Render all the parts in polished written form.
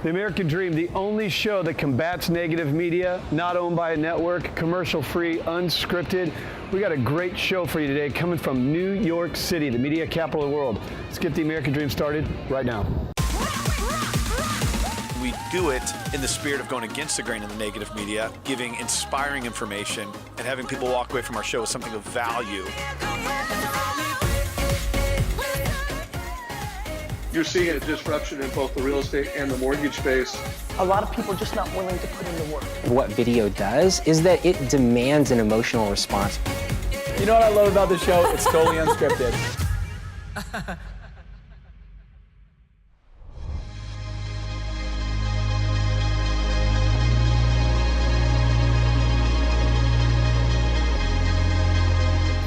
The American Dream, the only show that combats negative media, not owned by a network, commercial-free, unscripted. We got a great show for you today coming from New York City, the media capital of the world. Let's get the American Dream started right now. We do it in the spirit of going against the grain of the negative media, giving inspiring information, and having people walk away from our show with something of value. You're seeing a disruption in both the real estate and the mortgage space. A lot of people are just not willing to put in the work. What video does is that it demands an emotional response. You know what I love about the show? It's totally unscripted.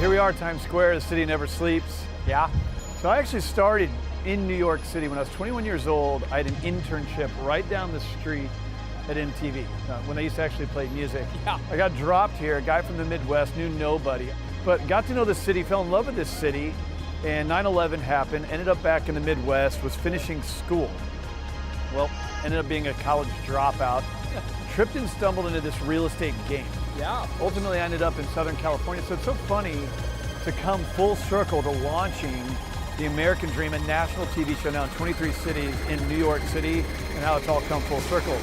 Here we are, Times Square, the city never sleeps. Yeah. So I actually started in New York City when I was 21 years old. I had an internship right down the street at MTV when I used to actually play music. Yeah. I got dropped here, a guy from the Midwest, knew nobody, but got to know the city, fell in love with this city, and 9/11 happened, ended up back in the Midwest, was finishing school. Well, ended up being a college dropout, tripped and stumbled into this real estate game. Yeah. Ultimately, I ended up in Southern California, so it's so funny to come full circle to launching the American Dream, a national TV show now in 23 cities in New York City, and how it's all come full circle.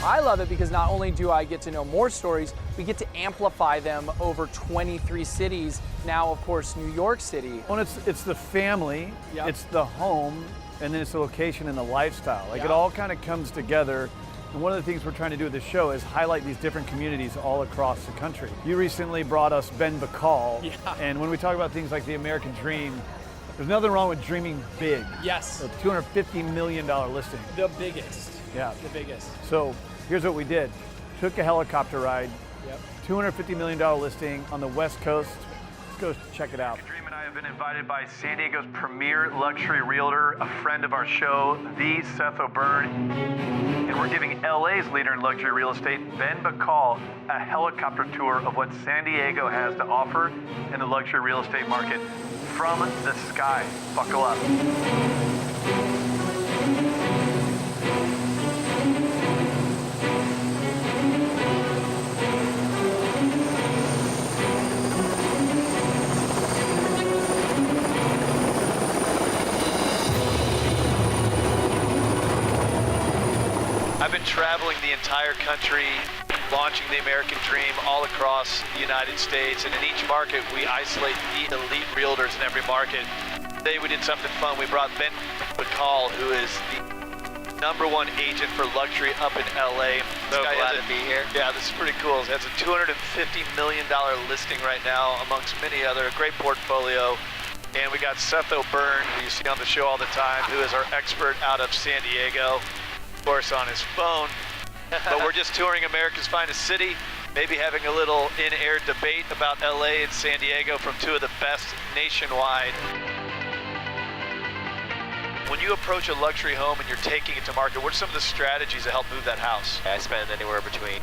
I love it because not only do I get to know more stories, we get to amplify them over 23 cities. Now, of course, New York City. Well, it's the family, Yep. it's the home, and then it's the location and the lifestyle. Like, Yeah. it all kind of comes together. And one of the things we're trying to do with this show is highlight these different communities all across the country. You recently brought us Bacal, Yeah. and when we talk about things like the American Dream, there's nothing wrong with dreaming big. Yes. A $250 million listing. The biggest. Yeah. The biggest. So here's what we did. Took a helicopter ride, Yep. $250 million listing on the West Coast. Let's go check it out. Dream and I have been invited by San Diego's premier luxury realtor, a friend of our show, the Seth O'Byrne. And we're giving LA's leader in luxury real estate, Bacal, a helicopter tour of what San Diego has to offer in the luxury real estate market from the sky. Buckle up. I've been traveling the entire country, launching the American Dream all across the United States, and in each market we isolate the elite realtors in every market. Today we did something fun. We brought Bacal, who is the #1 agent for luxury up in LA. So glad to be here. Yeah, this is pretty cool. It has a $250 million listing right now, amongst many other. A great portfolio. And we got Seth O'Byrne, who you see on the show all the time, who is our expert out of San Diego. Of course, on his phone. But we're just touring America's finest city, maybe having a little in-air debate about LA and San Diego from two of the best nationwide. When you approach a luxury home and you're taking it to market, what are some of the strategies that help move that house? I spend anywhere between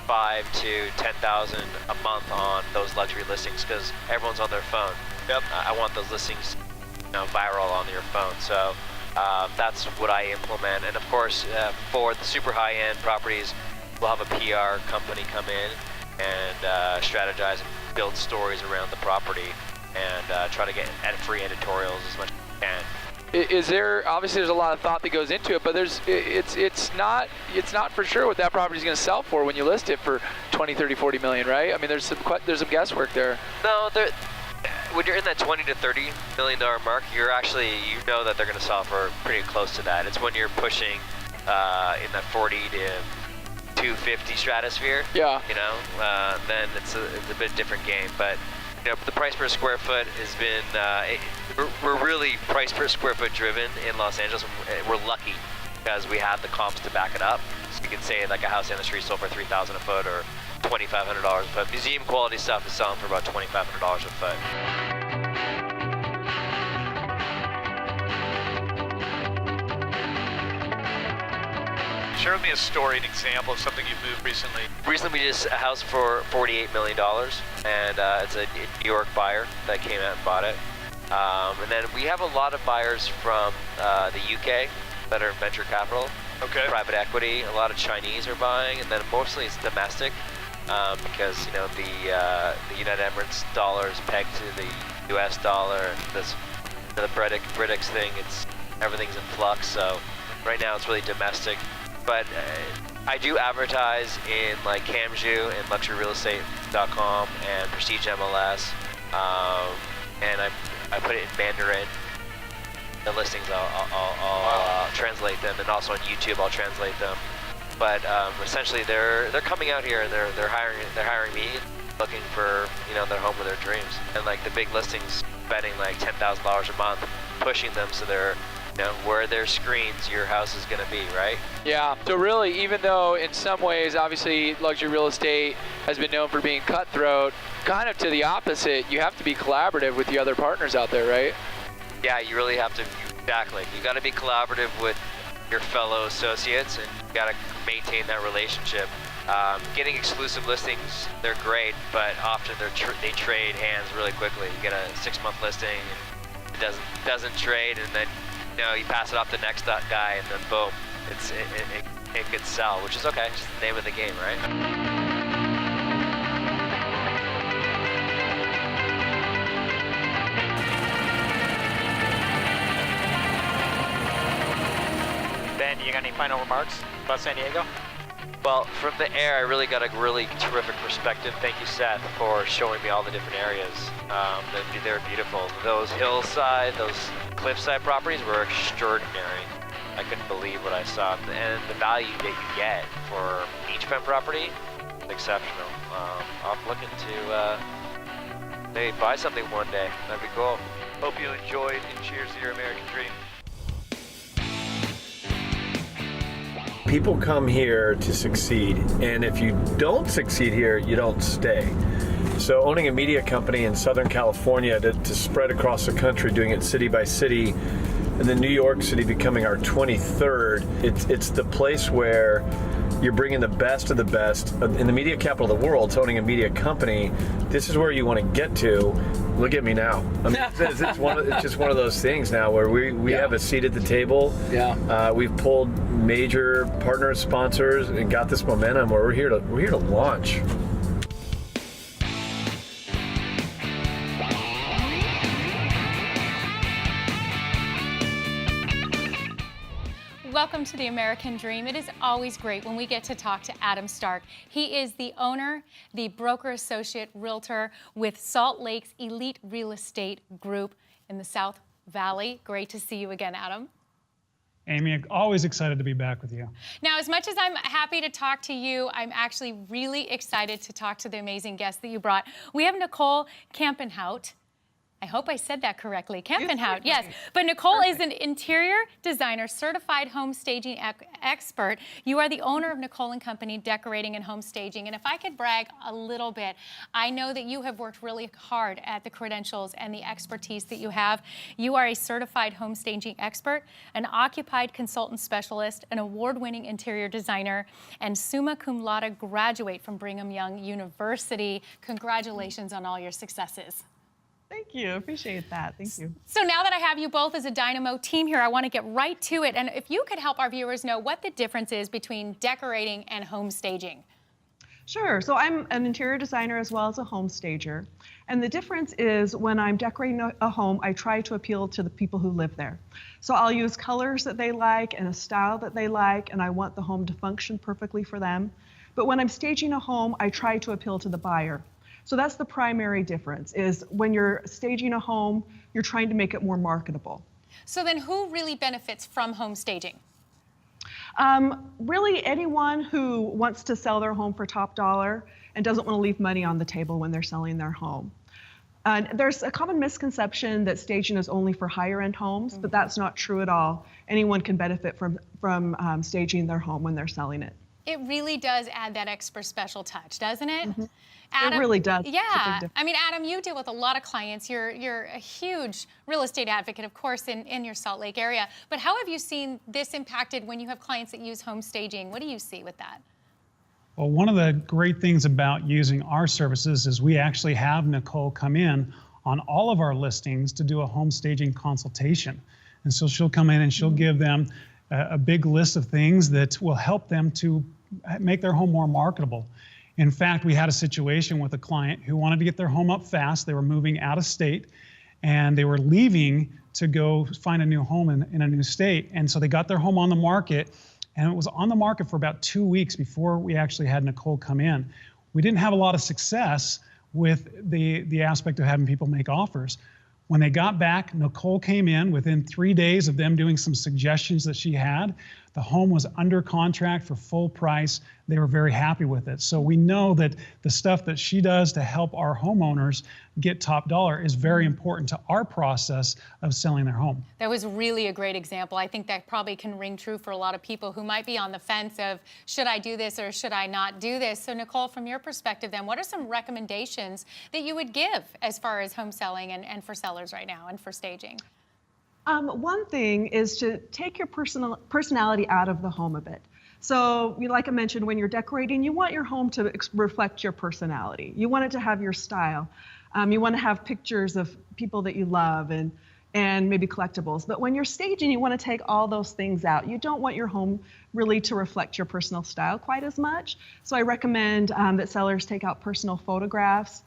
$5,000 to $10,000 a month on those luxury listings because everyone's on their phone. Yep. I want those listings, viral on your phone. So that's what I implement. And of course, for the super high-end properties, we'll have a PR company come in and strategize and build stories around the property and try to get free editorials as much as we can. Is there, obviously there's a lot of thought that goes into it, but it's not for sure what that property is going to sell for when you list it for 20, 30, 40 million, right? I mean, there's some guesswork there. No, when you're in that 20 to 30 million dollar mark, you know that they're going to sell for pretty close to that. It's when you're pushing in that 40 to 250 stratosphere. Yeah. Then it's a bit different game, but. The price per square foot has been, we're really price per square foot driven in Los Angeles. We're lucky because we have the comps to back it up. So you can say like a house down the street sold for $3,000 a foot or $2,500 a foot. Museum quality stuff is selling for about $2,500 a foot. Share with me a story, an example of something you've moved recently. Recently we did a house for $48 million, and it's a New York buyer that came out and bought it. And then we have a lot of buyers from the UK that are venture capital, private equity. A lot of Chinese are buying, and then mostly it's domestic because the United Emirates dollar is pegged to the US dollar, and this the Britics thing. Everything's in flux. So right now it's really domestic, but I do advertise in like Kampenhout and luxuryrealestate.com and Prestige MLS, and I put it in Mandarin. The listings, I'll translate them, and also on YouTube I'll translate them. But essentially, they're coming out here and they're hiring me, looking for their home of their dreams, and like the big listings, spending like $10,000 a month, pushing them so they're where their screens, your house is going to be, right? Yeah, so really, even though in some ways, obviously, luxury real estate has been known for being cutthroat, kind of to the opposite, you have to be collaborative with the other partners out there, right? Yeah, you really have to, exactly. You got to be collaborative with your fellow associates, and you got to maintain that relationship. Getting exclusive listings, they're great, but often they trade hands really quickly. You get a 6-month listing, and it doesn't trade, and then you pass it off to the next guy, and then boom, it could sell, which is okay. It's just the name of the game, right? Ben, you got any final remarks about San Diego? Well, from the air, I really got a really terrific perspective. Thank you, Seth, for showing me all the different areas. They're beautiful. Those hillside, those cliffside properties were extraordinary. I couldn't believe what I saw. And the value that you get for beachfront property is exceptional. I'm looking to maybe buy something one day. That'd be cool. Hope you enjoyed, and cheers to your American dream. People come here to succeed, and if you don't succeed here, you don't stay. So owning a media company in Southern California to spread across the country, doing it city by city, and then New York City becoming our 23rd, it's the place where you're bringing the best of the best. In the media capital of the world, it's owning a media company. This is where you want to get to. Look at me now. I mean, it's just one of those things now where we have a seat at the table. Yeah. We've pulled major partners, sponsors, and got this momentum where we're here to launch. Welcome to the American Dream. It is always great when we get to talk to Adam Stark. He is the owner, the broker associate realtor with Salt Lake's Elite Real Estate Group in the South Valley. Great to see you again, Adam. Amy, always excited to be back with you. Now, as much as I'm happy to talk to you, I'm actually really excited to talk to the amazing guest that you brought. We have Nicole Kampenhout. I hope I said that correctly. Kampenhout, yes. But Nicole is an interior designer, certified home staging expert. You are the owner of Nicole & Company Decorating and Home Staging. And if I could brag a little bit, I know that you have worked really hard at the credentials and the expertise that you have. You are a certified home staging expert, an occupied consultant specialist, an award-winning interior designer, and summa cum laude graduate from Brigham Young University. Congratulations on all your successes. Thank you. Appreciate that. Thank you. So now that I have you both as a dynamo team here, I want to get right to it. And if you could help our viewers know what the difference is between decorating and home staging. Sure. So I'm an interior designer as well as a home stager. And the difference is when I'm decorating a home, I try to appeal to the people who live there. So I'll use colors that they like and a style that they like, and I want the home to function perfectly for them. But when I'm staging a home, I try to appeal to the buyer. So that's the primary difference, is when you're staging a home, you're trying to make it more marketable. So then who really benefits from home staging? Really anyone who wants to sell their home for top dollar and doesn't want to leave money on the table when they're selling their home. There's a common misconception that staging is only for higher end homes, but that's not true at all. Anyone can benefit from staging their home when they're selling it. It really does add that extra special touch, doesn't it? Mm-hmm. Adam, it really does. Yeah. I mean, Adam, you deal with a lot of clients. You're a huge real estate advocate, of course, in your Salt Lake area. But how have you seen this impacted when you have clients that use home staging? What do you see with that? Well, one of the great things about using our services is we actually have Nicole come in on all of our listings to do a home staging consultation. And so she'll come in and she'll give them a big list of things that will help them to make their home more marketable. In fact, we had a situation with a client who wanted to get their home up fast. They were moving out of state and they were leaving to go find a new home in a new state. And so they got their home on the market, and it was on the market for about 2 weeks before we actually had Nicole come in. We didn't have a lot of success with the aspect of having people make offers. When they got back, Nicole came in within 3 days of them doing some suggestions that she had. The home was under contract for full price. They were very happy with it. So we know that the stuff that she does to help our homeowners get top dollar is very important to our process of selling their home. That was really a great example. I think that probably can ring true for a lot of people who might be on the fence of, should I do this or should I not do this? So Nicole, from your perspective then, what are some recommendations that you would give as far as home selling and for sellers right now and for staging? One thing is to take your personality out of the home a bit. So, like I mentioned, when you're decorating, you want your home to reflect your personality. You want it to have your style. You want to have pictures of people that you love and maybe collectibles. But when you're staging, you want to take all those things out. You don't want your home really to reflect your personal style quite as much. So I recommend that sellers take out personal photographs.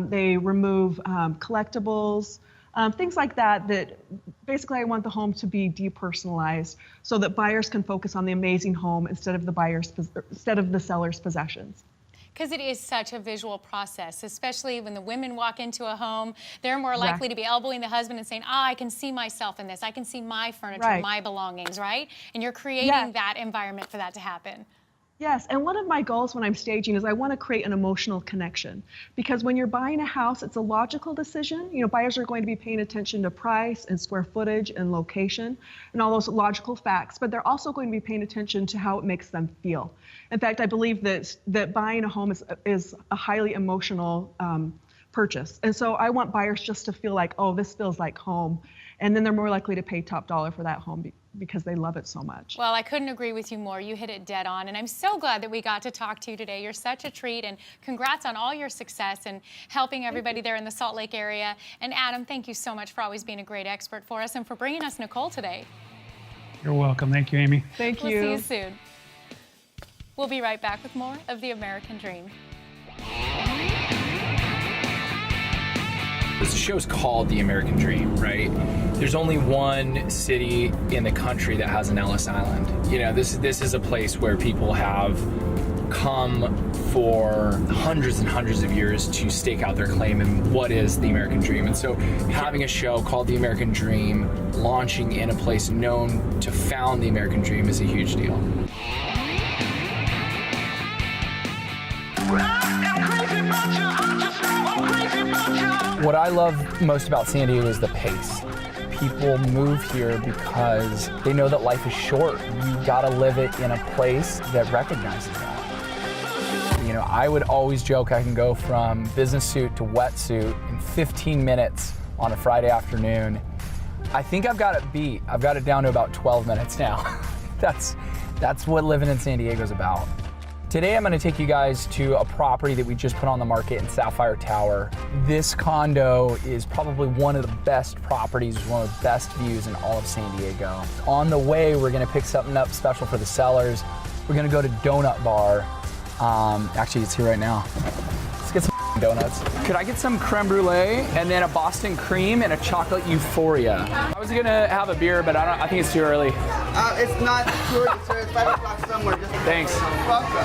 They remove collectibles. Things like that, that basically I want the home to be depersonalized so that buyers can focus on the amazing home instead of the seller's possessions. Because it is such a visual process, especially when the women walk into a home, they're more likely to be elbowing the husband and saying, I can see myself in this. I can see my furniture, my belongings, right? And you're creating that environment for that to happen. Yes, and one of my goals when I'm staging is I want to create an emotional connection, because when you're buying a house, it's a logical decision. Buyers are going to be paying attention to price and square footage and location and all those logical facts, but they're also going to be paying attention to how it makes them feel. In fact, I believe that buying a home is a highly emotional purchase. And so I want buyers just to feel like, oh, this feels like home. And then they're more likely to pay top dollar for that home because they love it so much. Well, I couldn't agree with you more. You hit it dead on. And I'm so glad that we got to talk to you today. You're such a treat. And congrats on all your success and helping everybody there in the Salt Lake area. And Adam, thank you so much for always being a great expert for us and for bringing us Nicole today. You're welcome. Thank you, Amy. Thank you. We'll see you soon. We'll be right back with more of The American Dream. The show's called The American Dream, right? There's only one city in the country that has an Ellis Island. This is a place where people have come for hundreds and hundreds of years to stake out their claim in what is the American Dream. And so having a show called The American Dream, launching in a place known to found the American Dream is a huge deal. What I love most about San Diego is the pace. People move here because they know that life is short. You gotta live it in a place that recognizes that. I would always joke I can go from business suit to wetsuit in 15 minutes on a Friday afternoon. I think I've got it beat. I've got it down to about 12 minutes now. That's what living in San Diego is about. Today I'm going to take you guys to a property that we just put on the market in Sapphire Tower. This condo is probably one of the best properties, one of the best views in all of San Diego. On the way, we're going to pick something up special for the sellers. We're going to go to Donut Bar. Actually, it's here right now. Let's get some donuts. Could I get some creme brulee and then a Boston cream and a chocolate euphoria? I was going to have a beer, but I think it's too early. It's not too early, sir. It's 5 o'clock somewhere. Thanks.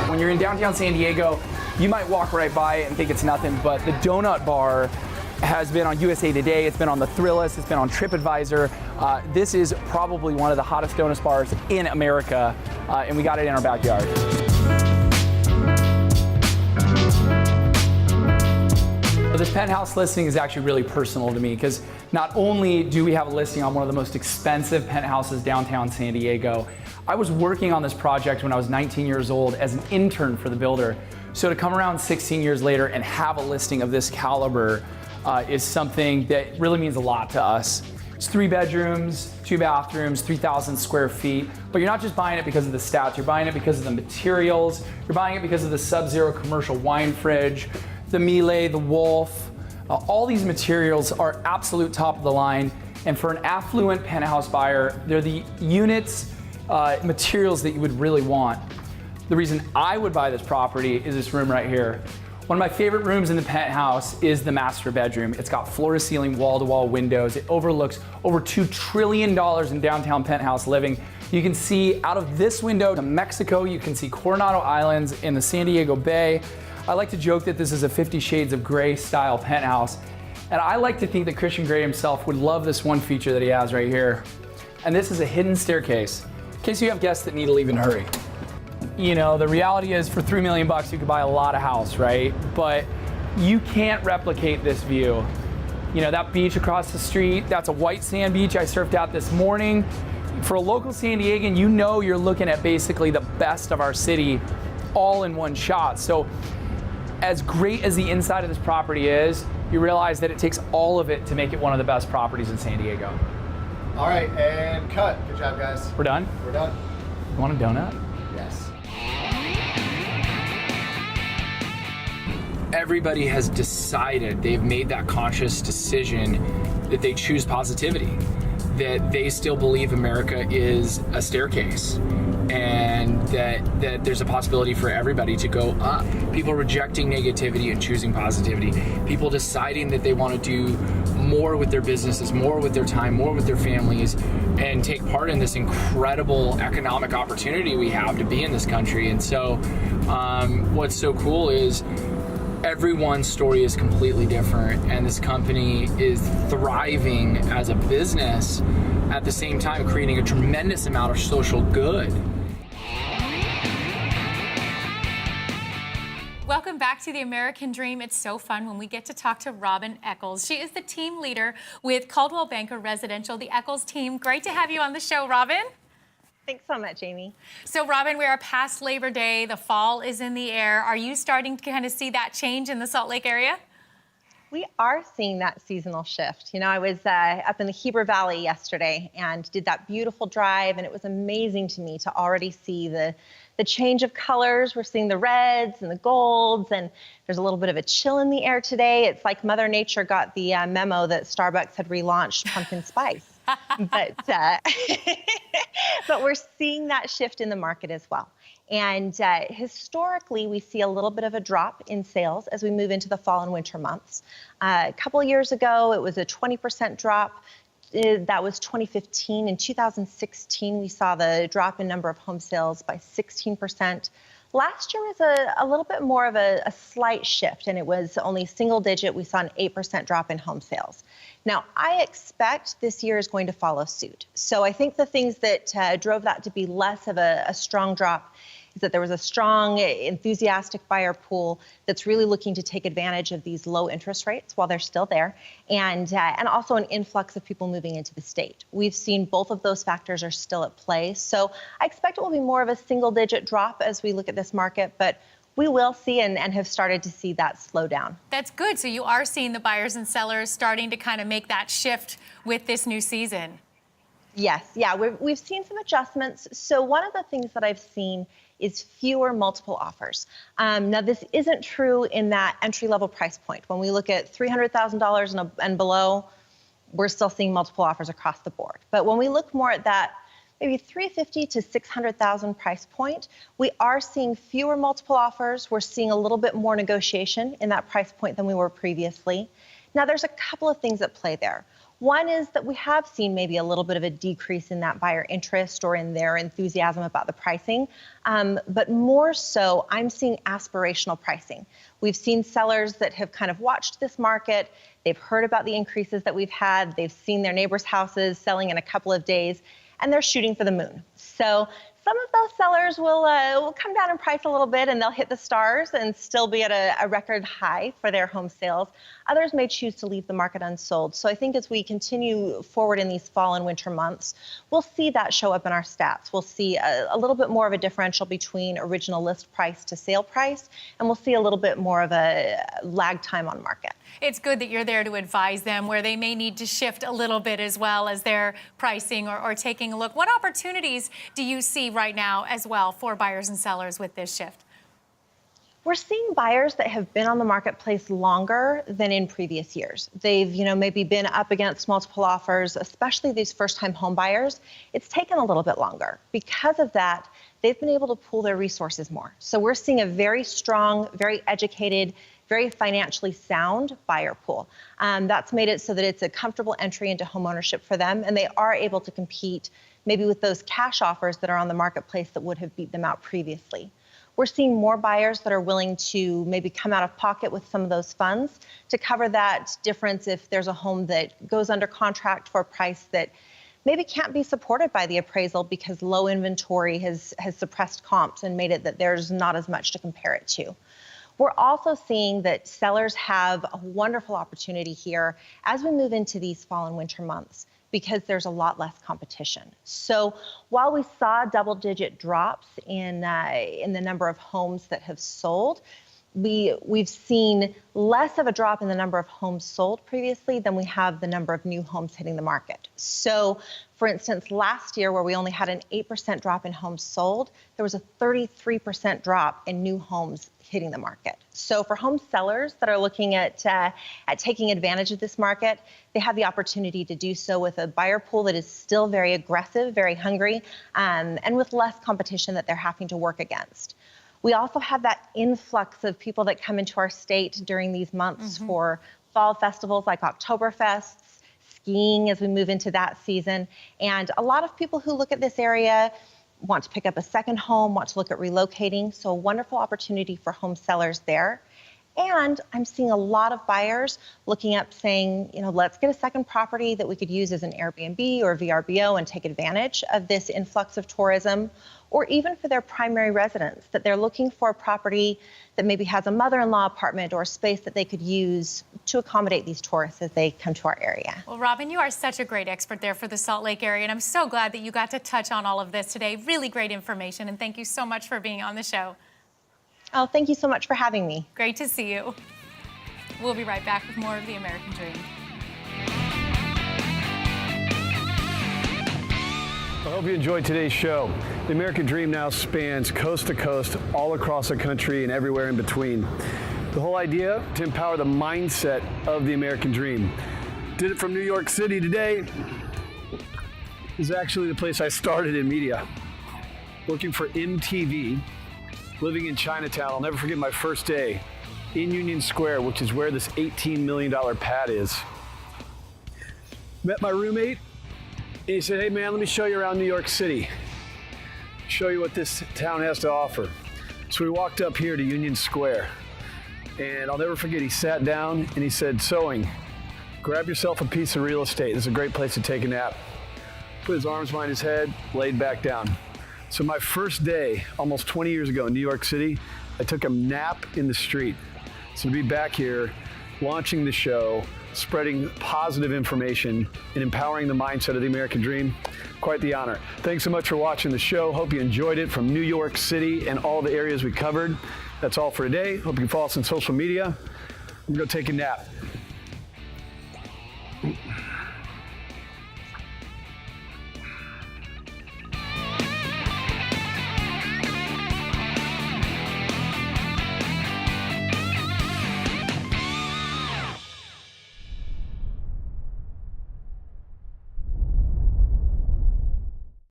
When you're in downtown San Diego, you might walk right by it and think it's nothing, but the Donut Bar has been on USA Today, it's been on the Thrillist, it's been on TripAdvisor. This is probably one of the hottest donut bars in America, and we got it in our backyard. This penthouse listing is actually really personal to me because not only do we have a listing on one of the most expensive penthouses downtown San Diego, I was working on this project when I was 19 years old as an intern for the builder. So to come around 16 years later and have a listing of this caliber is something that really means a lot to us. It's 3 bedrooms, 2 bathrooms, 3,000 square feet, but you're not just buying it because of the stats, you're buying it because of the materials, you're buying it because of the Sub-Zero commercial wine fridge, the Miele, the Wolf, All these materials are absolute top of the line, and for an affluent penthouse buyer, they're the units, materials that you would really want. The reason I would buy this property is this room right here. One of my favorite rooms in the penthouse is the master bedroom. It's got floor-to-ceiling, wall-to-wall windows. It overlooks over $2 trillion in downtown penthouse living. You can see out of this window to Mexico. You can see Coronado Islands in the San Diego Bay. I like to joke that this is a 50 Shades of Grey style penthouse. And I like to think that Christian Grey himself would love this one feature that he has right here. And this is a hidden staircase, in case you have guests that need to leave in a hurry. You know, the reality is for $3 million, you could buy a lot of house, right? But you can't replicate this view. You know, that beach across the street, that's a white sand beach I surfed out this morning. For a local San Diegan, you know you're looking at basically the best of our city all in one shot. So as great as the inside of this property is, you realize that it takes all of it to make it one of the best properties in San Diego. All right, and cut. Good job, guys. We're done? We're done. You want a donut? Yes. Everybody has decided, they've made that conscious decision that they choose positivity, that they still believe America is a staircase, and that there's a possibility for everybody to go up. People rejecting negativity and choosing positivity. People deciding that they want to do more with their businesses, more with their time, more with their families, and take part in this incredible economic opportunity we have to be in this country. And so what's so cool is everyone's story is completely different, and this company is thriving as a business, at the same time creating a tremendous amount of social good. Welcome back to the American Dream. It's so fun when we get to talk to Robynn Eccles. She is the team leader with Coldwell Banker Residential, the Eccles team. Great to have you on the show, Robynn. Thanks so much, Amy. So, Robynn, we are past Labor Day. The fall is in the air. Are you starting to kind of see that change in the Salt Lake area? We are seeing that seasonal shift. You know, I was up in the Heber Valley yesterday and did that beautiful drive, and it was amazing to me to already see the change of colors. We're seeing the reds and the golds, and there's a little bit of a chill in the air today. It's like Mother Nature got the memo that Starbucks had relaunched pumpkin spice. But we're seeing that shift in the market as well. And historically, we see a little bit of a drop in sales as we move into the fall and winter months. A couple of years ago, it was a 20% drop. That was 2015. In 2016, we saw the drop in number of home sales by 16%. Last year was a little bit more of a slight shift, and it was only single digit. We saw an 8% drop in home sales. Now, I expect this year is going to follow suit. So I think the things that drove that to be less of a strong drop is that there was a strong, enthusiastic buyer pool that's really looking to take advantage of these low interest rates while they're still there, and also an influx of people moving into the state. We've seen both of those factors are still at play. So I expect it will be more of a single-digit drop as we look at this market, but we will see and have started to see that slow down. That's good. So you are seeing the buyers and sellers starting to kind of make that shift with this new season. Yes, yeah, we've seen some adjustments. So one of the things that I've seen is fewer multiple offers. Now, this isn't true in that entry-level price point. When we look at $300,000 and below, we're still seeing multiple offers across the board. But when we look more at that maybe $350,000 to $600,000 price point, we are seeing fewer multiple offers. We're seeing a little bit more negotiation in that price point than we were previously. Now, there's a couple of things at play there. One is that we have seen maybe a little bit of a decrease in that buyer interest or in their enthusiasm about the pricing. But more so, I'm seeing aspirational pricing. We've seen sellers that have kind of watched this market. They've heard about the increases that we've had. They've seen their neighbors' houses selling in a couple of days, and they're shooting for the moon. So some of those sellers will come down in price a little bit, and they'll hit the stars and still be at a record high for their home sales. Others may choose to leave the market unsold. So I think as we continue forward in these fall and winter months, we'll see that show up in our stats. We'll see a little bit more of a differential between original list price to sale price, and we'll see a little bit more of a lag time on market. It's good that you're there to advise them where they may need to shift a little bit as well as their pricing or taking a look. What opportunities do you see right now as well for buyers and sellers with this shift? We're seeing buyers that have been on the marketplace longer than in previous years. They've, maybe been up against multiple offers, especially these first-time home buyers. It's taken a little bit longer. Because of that, they've been able to pool their resources more. So we're seeing a very strong, very educated, very financially sound buyer pool. That's made it so that it's a comfortable entry into homeownership for them, and they are able to compete maybe with those cash offers that are on the marketplace that would have beat them out previously. We're seeing more buyers that are willing to maybe come out of pocket with some of those funds to cover that difference if there's a home that goes under contract for a price that maybe can't be supported by the appraisal because low inventory has suppressed comps and made it that there's not as much to compare it to. We're also seeing that sellers have a wonderful opportunity here as we move into these fall and winter months, because there's a lot less competition. So while we saw double-digit drops in the number of homes that have sold, we've seen less of a drop in the number of homes sold previously than we have the number of new homes hitting the market. So, for instance, last year, where we only had an 8% drop in homes sold, there was a 33% drop in new homes hitting the market. So for home sellers that are looking at taking advantage of this market, they have the opportunity to do so with a buyer pool that is still very aggressive, very hungry, and with less competition that they're having to work against. We also have that influx of people that come into our state during these months for fall festivals like Oktoberfests, skiing as we move into that season, and a lot of people who look at this area want to pick up a second home, want to look at relocating, so a wonderful opportunity for home sellers there. And I'm seeing a lot of buyers looking up saying, let's get a second property that we could use as an Airbnb or VRBO and take advantage of this influx of tourism, or even for their primary residence, that they're looking for a property that maybe has a mother-in-law apartment or a space that they could use to accommodate these tourists as they come to our area. Well, Robyn, you are such a great expert there for the Salt Lake area, and I'm so glad that you got to touch on all of this today. Really great information, and thank you so much for being on the show. Oh, thank you so much for having me. Great to see you. We'll be right back with more of The American Dream. I hope you enjoyed today's show. The American Dream now spans coast to coast, all across the country and everywhere in between. The whole idea, to empower the mindset of the American Dream. Did it from New York City today. This is actually the place I started in media. Working for MTV, living in Chinatown. I'll never forget my first day in Union Square, which is where this $18 million pad is. Met my roommate. And he said, hey man, let me show you around New York City. Show you what this town has to offer. So we walked up here to Union Square. And I'll never forget, he sat down and he said, Sewing, grab yourself a piece of real estate. This is a great place to take a nap. Put his arms behind his head, laid back down. So my first day, almost 20 years ago in New York City, I took a nap in the street. So to be back here, launching the show, spreading positive information and empowering the mindset of the American Dream. Quite the honor. Thanks so much for watching the show. Hope you enjoyed it from New York City and all the areas we covered. That's all for today. Hope you can follow us on social media. I'm gonna go take a nap.